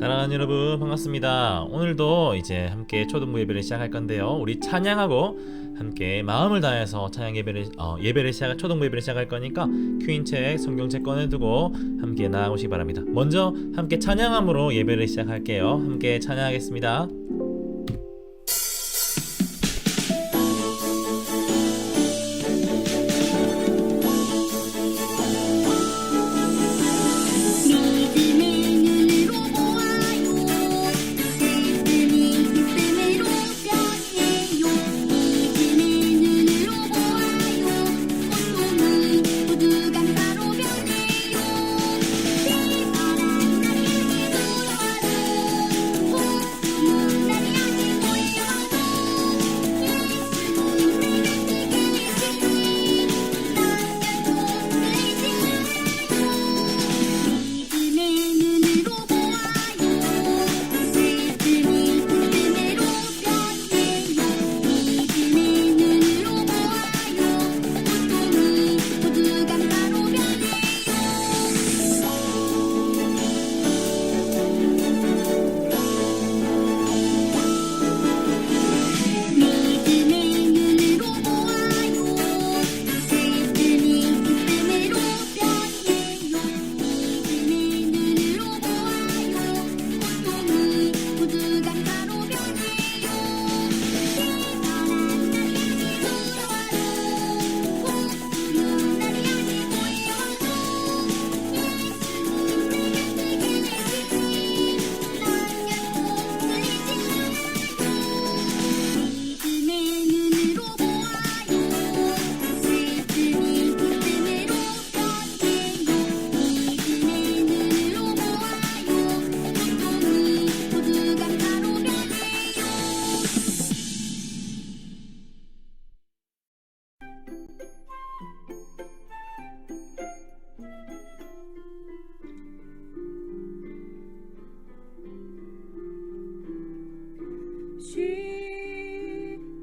사랑하는 여러분 반갑습니다. 오늘도 이제 함께 초등부 예배를 시작할 건데요. 우리 찬양하고 함께 마음을 다해서 찬양 예배를 초등부 예배를 시작할 거니까 큐인책 성경책 꺼내두고 함께 나아오시기 바랍니다. 먼저 함께 찬양함으로 예배를 시작할게요. 함께 찬양하겠습니다.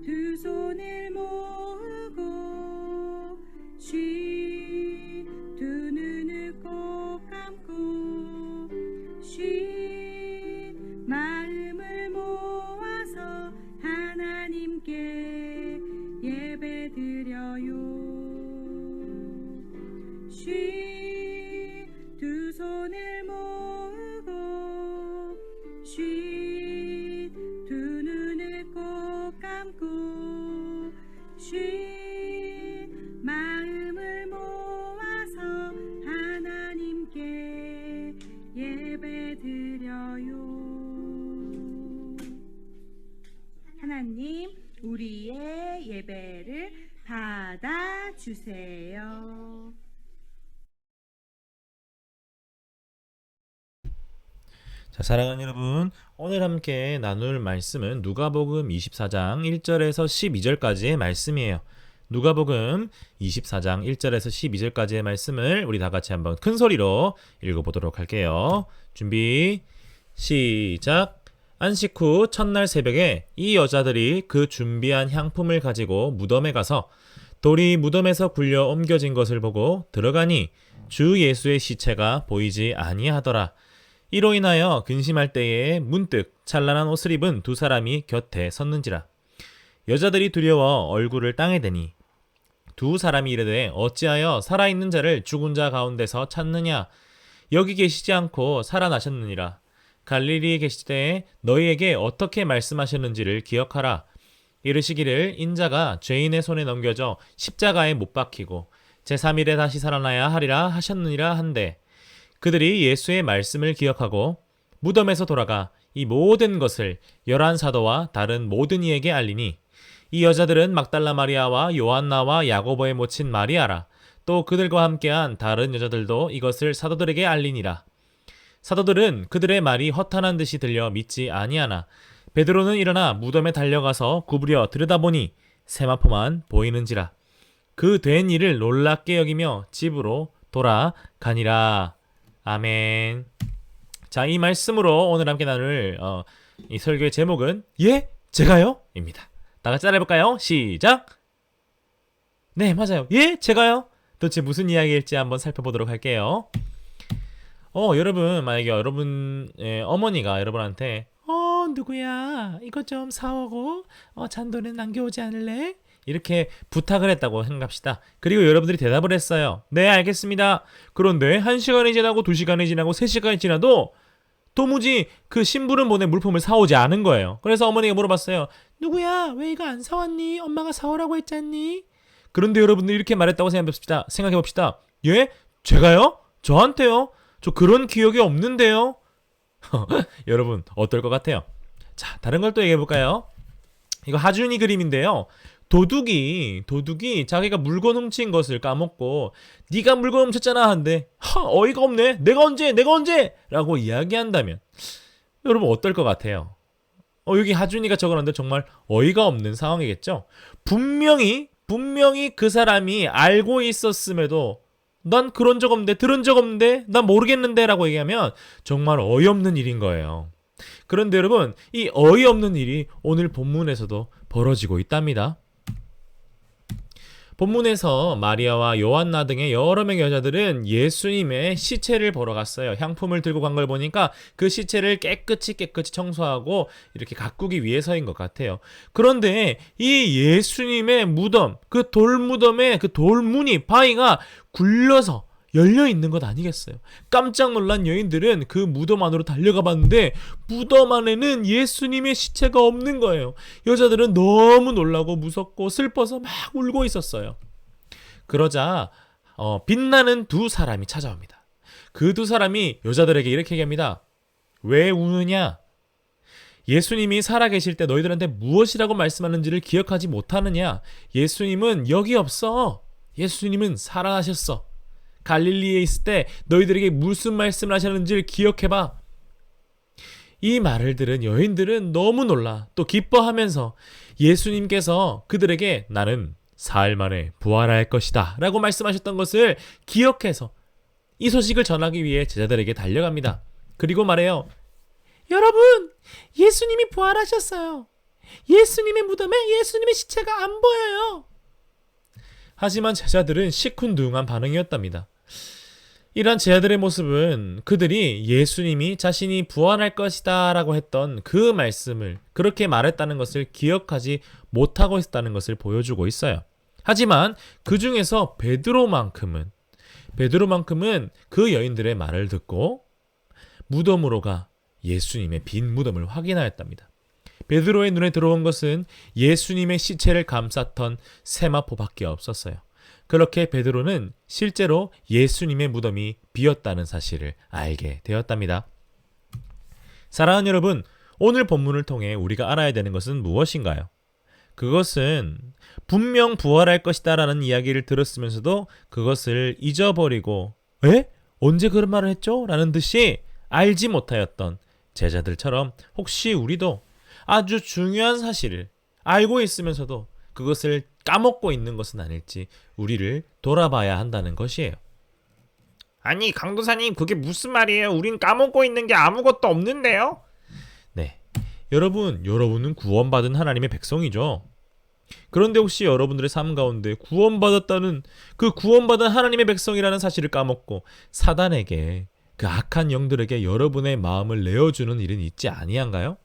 두 손을 모으고 두 눈을 꼭 감고 마음을 모아서 하나님께 예배드려요. 두 손을 모으고 두 눈을 꼭 감고 마음을 모아서 하나님께 예배드려요. 하나님, 우리의 예배를 받아주세요. 자, 사랑하는 여러분, 오늘 함께 나눌 말씀은 누가복음 24장 1절에서 12절까지의 말씀이에요. 누가복음 24장 1절에서 12절까지의 말씀을 우리 다 같이 한번 큰 소리로 읽어보도록 할게요. 준비, 시작. 안식 후 첫날 새벽에 이 여자들이 그 준비한 향품을 가지고 무덤에 가서 돌이 무덤에서 굴려 옮겨진 것을 보고 들어가니 주 예수의 시체가 보이지 아니하더라. 이로 인하여 근심할 때에 문득 찬란한 옷을 입은 두 사람이 곁에 섰는지라. 여자들이 두려워 얼굴을 땅에 대니 두 사람이 이르되 어찌하여 살아있는 자를 죽은 자 가운데서 찾느냐. 여기 계시지 않고 살아나셨느니라. 갈릴리에 계실 때에 너희에게 어떻게 말씀하셨는지를 기억하라. 이르시기를 인자가 죄인의 손에 넘겨져 십자가에 못 박히고 제3일에 다시 살아나야 하리라 하셨느니라 한데, 그들이 예수의 말씀을 기억하고 무덤에서 돌아가 이 모든 것을 11사도와 다른 모든 이에게 알리니, 이 여자들은 막달라 마리아와 요한나와 야고보의 모친 마리아라. 또 그들과 함께한 다른 여자들도 이것을 사도들에게 알리니라. 사도들은 그들의 말이 허탄한 듯이 들려 믿지 아니하나 베드로는 일어나 무덤에 달려가서 구부려 들여다보니 세마포만 보이는지라. 그 된 일을 놀랍게 여기며 집으로 돌아가니라. 아멘. 자, 이 말씀으로 오늘 함께 나눌 이 설교의 제목은 예? 제가요? 입니다. 다 같이 따라해볼까요? 시작! 네, 맞아요. 예? 제가요? 도대체 무슨 이야기일지 한번 살펴보도록 할게요. 여러분, 만약에 여러분의 어머니가 여러분한테 누구야, 이거 좀 사오고 잔돈은 남겨오지 않을래? 이렇게 부탁을 했다고 생각합시다. 그리고 여러분들이 대답을 했어요. 네, 알겠습니다. 그런데 1시간이 지나고 2시간이 지나고 3시간이 지나도 도무지 그 심부름 보낸 물품을 사오지 않은 거예요. 그래서 어머니가 물어봤어요. 누구야, 왜 이거 안 사왔니? 엄마가 사오라고 했잖니? 그런데 여러분들이 이렇게 말했다고 생각해봅시다. 예? 제가요? 저한테요? 저 그런 기억이 없는데요? 여러분 어떨 것 같아요? 자, 다른 걸 또 얘기해볼까요? 이거 하준이 그림인데요. 도둑이 자기가 물건 훔친 것을 까먹고 네가 물건 훔쳤잖아 한데 어이가 없네, 내가 언제 라고 이야기한다면 여러분 어떨 것 같아요? 여기 하준이가 적어놨는데 정말 어이가 없는 상황이겠죠. 분명히 그 사람이 알고 있었음에도 난 그런 적 없는데, 들은 적 없는데, 난 모르겠는데 라고 얘기하면 정말 어이없는 일인 거예요. 그런데 여러분, 이 어이없는 일이 오늘 본문에서도 벌어지고 있답니다. 본문에서 마리아와 요한나 등의 여러 명의 여자들은 예수님의 시체를 보러 갔어요. 향품을 들고 간 걸 보니까 그 시체를 깨끗이 청소하고 이렇게 가꾸기 위해서인 것 같아요. 그런데 이 예수님의 무덤, 그 돌무덤의 그 돌문이, 바위가 굴려서 열려 있는 것 아니겠어요? 깜짝 놀란 여인들은 그 무덤 안으로 달려가 봤는데 무덤 안에는 예수님의 시체가 없는 거예요. 여자들은 너무 놀라고 무섭고 슬퍼서 막 울고 있었어요. 그러자 빛나는 두 사람이 찾아옵니다. 그 두 사람이 여자들에게 이렇게 얘기합니다. 왜 우느냐? 예수님이 살아계실 때 너희들한테 무엇이라고 말씀하는지를 기억하지 못하느냐? 예수님은 여기 없어. 예수님은 살아나셨어. 갈릴리에 있을 때 너희들에게 무슨 말씀을 하셨는지를 기억해봐. 이 말을 들은 여인들은 너무 놀라 또 기뻐하면서 예수님께서 그들에게 나는 사흘 만에 부활할 것이다 라고 말씀하셨던 것을 기억해서 이 소식을 전하기 위해 제자들에게 달려갑니다. 그리고 말해요. 여러분, 예수님이 부활하셨어요. 예수님의 무덤에 예수님의 시체가 안 보여요. 하지만 제자들은 시큰둥한 반응이었답니다. 이런 제자들의 모습은 그들이 예수님이 자신이 부활할 것이다 라고 했던 그 말씀을 그렇게 말했다는 것을 기억하지 못하고 있었다는 것을 보여주고 있어요. 하지만 그 중에서 베드로만큼은 그 여인들의 말을 듣고 무덤으로 가 예수님의 빈 무덤을 확인하였답니다. 베드로의 눈에 들어온 것은 예수님의 시체를 감쌌던 세마포밖에 없었어요. 그렇게 베드로는 실제로 예수님의 무덤이 비었다는 사실을 알게 되었답니다. 사랑하는 여러분, 오늘 본문을 통해 우리가 알아야 되는 것은 무엇인가요? 그것은 분명 부활할 것이다 라는 이야기를 들었으면서도 그것을 잊어버리고 언제 그런 말을 했죠? 라는 듯이 알지 못하였던 제자들처럼 혹시 우리도 아주 중요한 사실을 알고 있으면서도 그것을 까먹고 있는 것은 아닐지 우리를 돌아봐야 한다는 것이에요. 아니, 강도사님, 그게 무슨 말이에요? 우린 까먹고 있는 게 아무것도 없는데요? 네, 여러분은 구원받은 하나님의 백성이죠. 그런데 혹시 여러분들의 삶 가운데 구원받았다는 그 구원받은 하나님의 백성이라는 사실을 까먹고 사단에게, 그 악한 영들에게 여러분의 마음을 내어주는 일은 있지 아니한가요?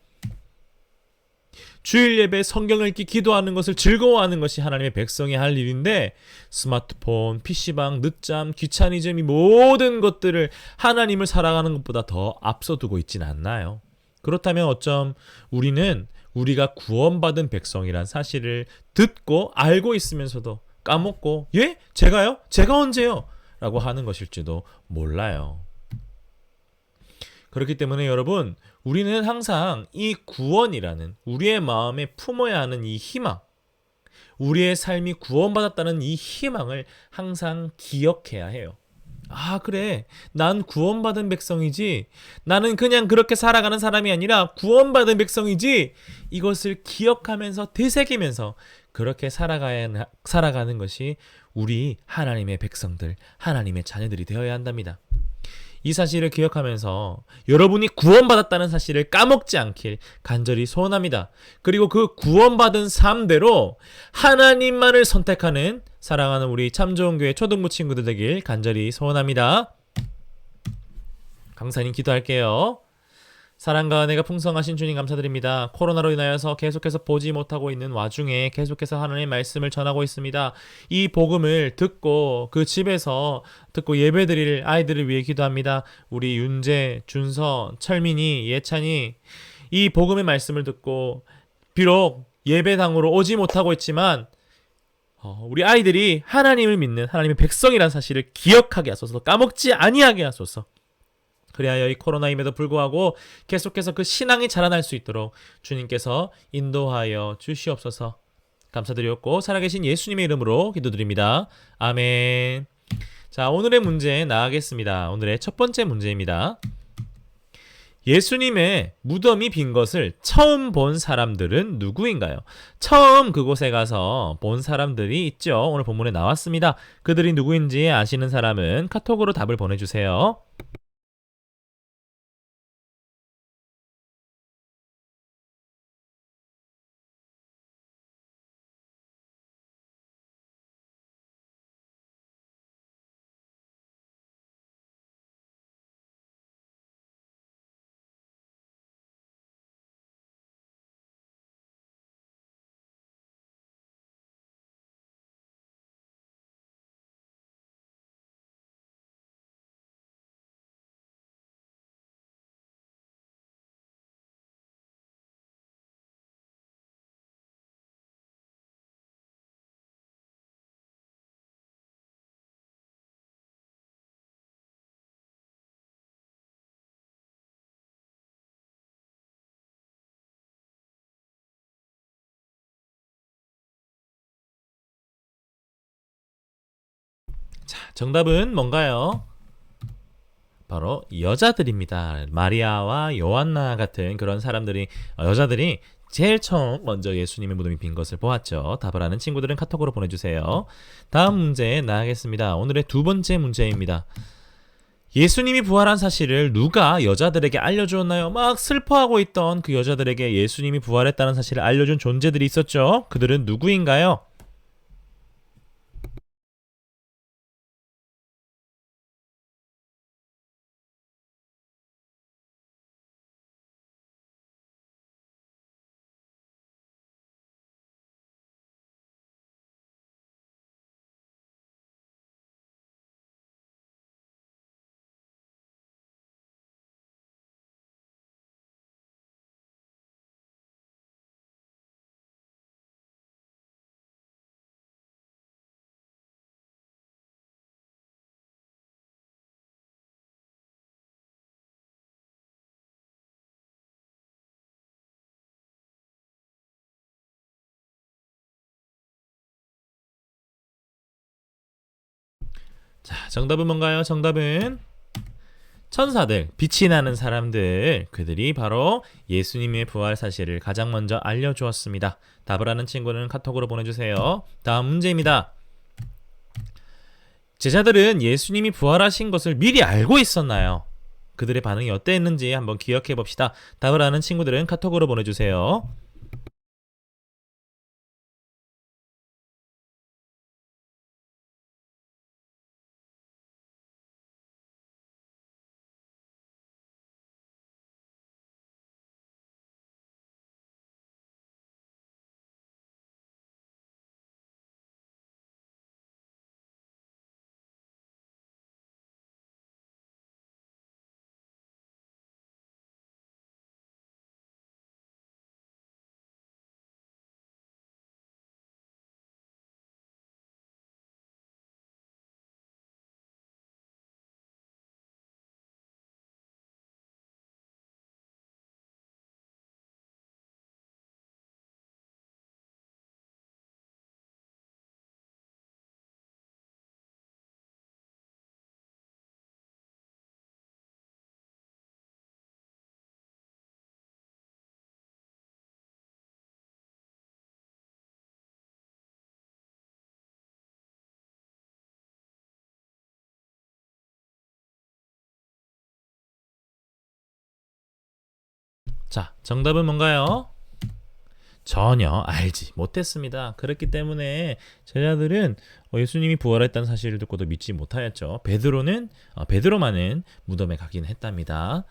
주일 예배, 성경을 읽기, 기도하는 것을 즐거워하는 것이 하나님의 백성이 할 일인데 스마트폰, PC방, 늦잠, 귀차니즘, 이 모든 것들을 하나님을 살아가는 것보다 더 앞서두고 있진 않나요? 그렇다면 어쩜 우리는 우리가 구원받은 백성이란 사실을 듣고 알고 있으면서도 까먹고 제가요? 제가 언제요? 라고 하는 것일지도 몰라요. 그렇기 때문에 여러분, 우리는 항상 이 구원이라는 우리의 마음에 품어야 하는 이 희망, 우리의 삶이 구원받았다는 이 희망을 항상 기억해야 해요. 아, 그래, 난 구원받은 백성이지, 나는 그냥 그렇게 살아가는 사람이 아니라 구원받은 백성이지, 이것을 기억하면서 되새기면서 그렇게 살아가는 것이 우리 하나님의 백성들, 하나님의 자녀들이 되어야 한답니다. 이 사실을 기억하면서 여러분이 구원받았다는 사실을 까먹지 않길 간절히 소원합니다. 그리고 그 구원받은 삶대로 하나님만을 선택하는 사랑하는 우리 참 좋은 교회 초등부 친구들 되길 간절히 소원합니다. 강사님 기도할게요. 사랑과 은혜가 풍성하신 주님 감사드립니다. 코로나로 인하여서 계속해서 보지 못하고 있는 와중에 계속해서 하나님의 말씀을 전하고 있습니다. 이 복음을 듣고 그 집에서 듣고 예배드릴 아이들을 위해 기도합니다. 우리 윤재, 준서, 철민이, 예찬이 이 복음의 말씀을 듣고 비록 예배당으로 오지 못하고 있지만 우리 아이들이 하나님을 믿는 하나님의 백성이라는 사실을 기억하게 하소서, 까먹지 아니하게 하소서. 그리하여 이 코로나임에도 불구하고 계속해서 그 신앙이 자라날 수 있도록 주님께서 인도하여 주시옵소서. 감사드리었고 살아계신 예수님의 이름으로 기도드립니다. 아멘. 자, 오늘의 문제 나가겠습니다. 오늘의 첫 번째 문제입니다. 예수님의 무덤이 빈 것을 처음 본 사람들은 누구인가요? 처음 그곳에 가서 본 사람들이 있죠. 오늘 본문에 나왔습니다. 그들이 누구인지 아시는 사람은 카톡으로 답을 보내주세요. 자, 정답은 뭔가요? 바로 여자들입니다. 마리아와 요한나 같은 그런 사람들이 여자들이 제일 처음 먼저 예수님의 무덤이 빈 것을 보았죠. 답을 아는 친구들은 카톡으로 보내주세요. 다음 문제 나가겠습니다. 오늘의 두 번째 문제입니다. 예수님이 부활한 사실을 누가 여자들에게 알려주었나요? 막 슬퍼하고 있던 그 여자들에게 예수님이 부활했다는 사실을 알려준 존재들이 있었죠. 그들은 누구인가요? 자, 정답은 뭔가요? 정답은 천사들, 빛이 나는 사람들, 그들이 바로 예수님의 부활 사실을 가장 먼저 알려주었습니다. 답을 아는 친구는 카톡으로 보내주세요. 다음 문제입니다. 제자들은 예수님이 부활하신 것을 미리 알고 있었나요? 그들의 반응이 어땠는지 한번 기억해 봅시다. 답을 아는 친구들은 카톡으로 보내주세요. 자, 정답은 뭔가요? 전혀 알지 못했습니다. 그렇기 때문에 제자들은 예수님이 부활했다는 사실을 듣고도 믿지 못하였죠. 베드로만은 무덤에 가긴 했답니다.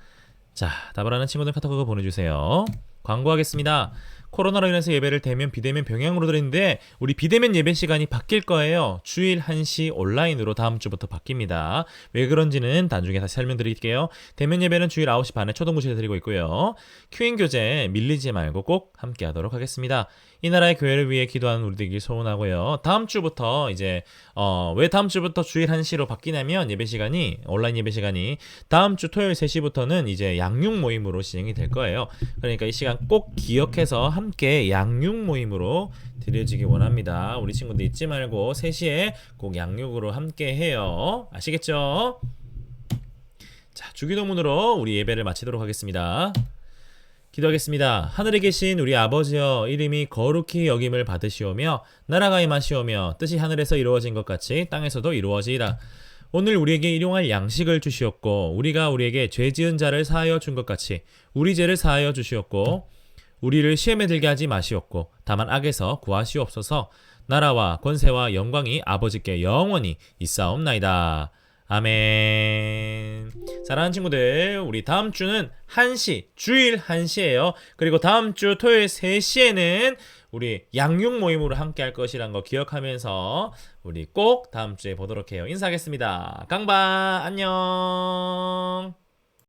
자, 답을 아는 친구들 카톡으로 보내주세요. 광고하겠습니다. 코로나로 인해서 예배를 대면 비대면 병행으로 드리는데 우리 비대면 예배 시간이 바뀔 거예요. 주일 1시 온라인으로 다음 주부터 바뀝니다. 왜 그런지는 나중에 다시 설명드릴게요. 대면 예배는 주일 9시 반에 초동구실에 드리고 있고요. 큐인 교제 밀리지 말고 꼭 함께 하도록 하겠습니다. 이 나라의 교회를 위해 기도하는 우리들에게 소원하고요. 다음 주부터 이제 왜 다음 주부터 주일 1시로 바뀌냐면 예배 시간이 온라인 예배 시간이 다음 주 토요일 3시부터는 이제 양육 모임으로 진행이 될 거예요. 그러니까 이 시간 꼭 기억해서 함께 양육 모임으로 드려지기 원합니다. 우리 친구들 잊지 말고 3시에 꼭 양육으로 함께 해요. 아시겠죠? 자, 주기도문으로 우리 예배를 마치도록 하겠습니다. 기도하겠습니다. 하늘에 계신 우리 아버지여, 이름이 거룩히 여김을 받으시오며 나라가 임하시오며 뜻이 하늘에서 이루어진 것 같이 땅에서도 이루어지이다. 오늘 우리에게 일용할 양식을 주시옵고 우리가 우리에게 죄 지은 자를 사하여 준 것 같이 우리 죄를 사하여 주시옵고 우리를 시험에 들게 하지 마시옵고 다만 악에서 구하시옵소서. 나라와 권세와 영광이 아버지께 영원히 있사옵나이다. 아멘. 사랑하는 친구들, 우리 다음 주는 1시, 주일 1시예요. 그리고 다음 주 토요일 3시에는 우리 양육 모임으로 함께 할 것이란 거 기억하면서 우리 꼭 다음 주에 보도록 해요. 인사하겠습니다. 강바 안녕.